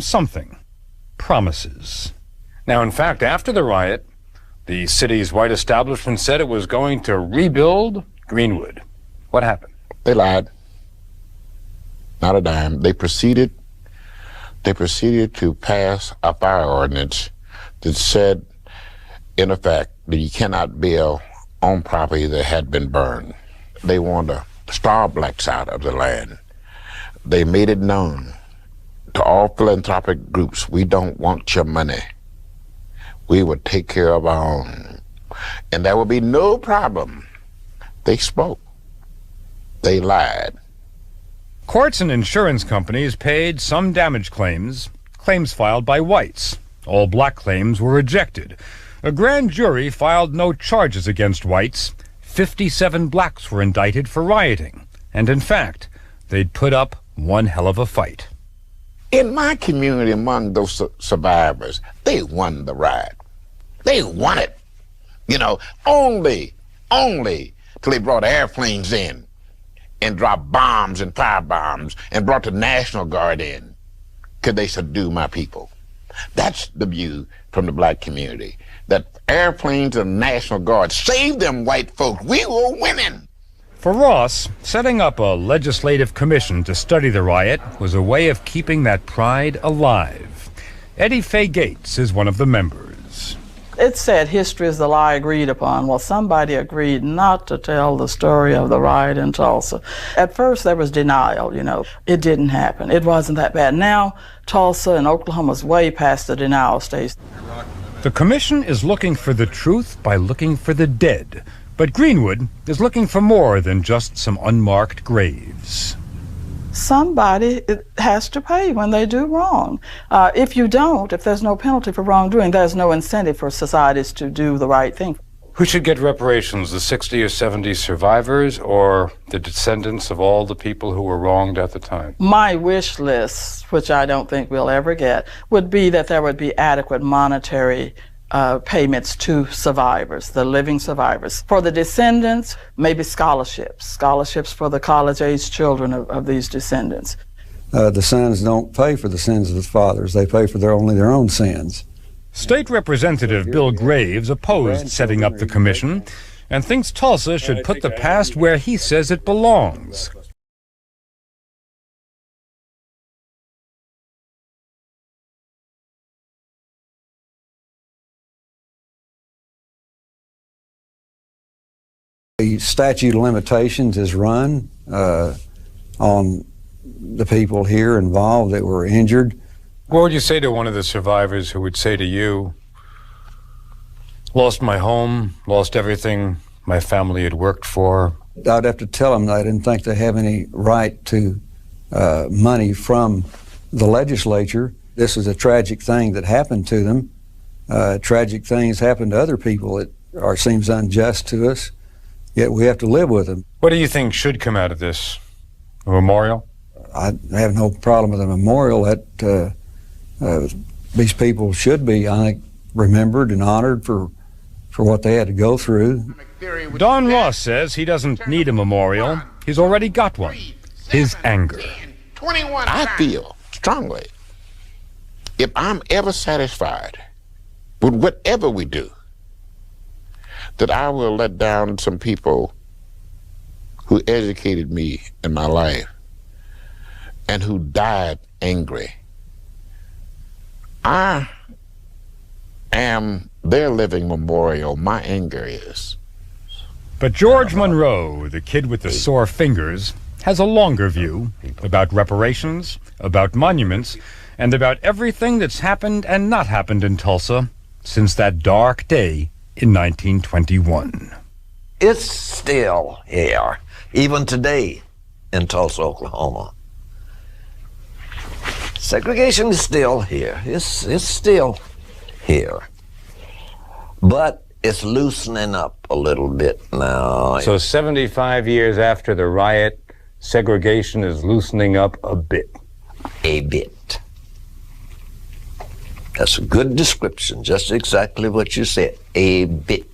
something. Promises. Now, in fact, after the riot, the city's white establishment said it was going to rebuild Greenwood. What happened? They lied. Not a dime. They proceeded to pass a fire ordinance that said, in effect, that you cannot build on property that had been burned. They wanted to starve blacks out of the land. They made it known to all philanthropic groups, we don't want your money. We would take care of our own. And there would be no problem. They spoke. They lied. Courts and insurance companies paid some damage claims filed by whites. All black claims were rejected. A grand jury filed no charges against whites. 57 blacks were indicted for rioting. And in fact, they'd put up one hell of a fight. In my community, among those survivors, they won the riot. They won it. You know, only till they brought airplanes in and dropped bombs and firebombs and brought the National Guard in could they subdue my people. That's the view from the black community, that airplanes and National Guard saved them white folks. We were winning. For Ross, setting up a legislative commission to study the riot was a way of keeping that pride alive. Eddie Faye Gates is one of the members. It said history is the lie agreed upon. Well, somebody agreed not to tell the story of the riot in Tulsa. At first, there was denial, you know. It didn't happen. It wasn't that bad. Now, Tulsa and Oklahoma's way past the denial stage. The commission is looking for the truth by looking for the dead. But Greenwood is looking for more than just some unmarked graves. Somebody has to pay when they do wrong. If you don't, if there's no penalty for wrongdoing, there's no incentive for societies to do the right thing. Who should get reparations, the 60 or 70 survivors or the descendants of all the people who were wronged at the time? My wish list, which I don't think we'll ever get, would be that there would be adequate monetary payments to survivors, the living survivors. For the descendants, maybe scholarships for the college-age children of these descendants. The sons don't pay for the sins of the fathers. They pay for only their own sins. State Representative Bill Graves opposed setting up the commission and thinks Tulsa should put the past where he says it belongs. The statute of limitations is run on the people here involved that were injured. What would you say to one of the survivors who would say to you, lost my home, lost everything my family had worked for? I'd have to tell them that I didn't think they have any right to money from the legislature. This is a tragic thing that happened to them. Tragic things happen to other people that seems unjust to us. Yet we have to live with them. What do you think should come out of this? A memorial? I have no problem with a memorial. That these people should be, I think, remembered and honored for what they had to go through. Don Ross says he doesn't need a memorial. He's already got one. His anger. I feel strongly, if I'm ever satisfied with whatever we do, that I will let down some people who educated me in my life and who died angry. I am their living memorial. My anger is. But George Monroe, the kid with the sore fingers, has a longer view about reparations, about monuments, and about everything that's happened and not happened in Tulsa since that dark day in 1921. It's still here, even today in Tulsa, Oklahoma. Segregation is still here. It's still here. But it's loosening up a little bit now. So 75 years after the riot, segregation is loosening up a bit. A bit. That's a good description, just exactly what you said, a bit.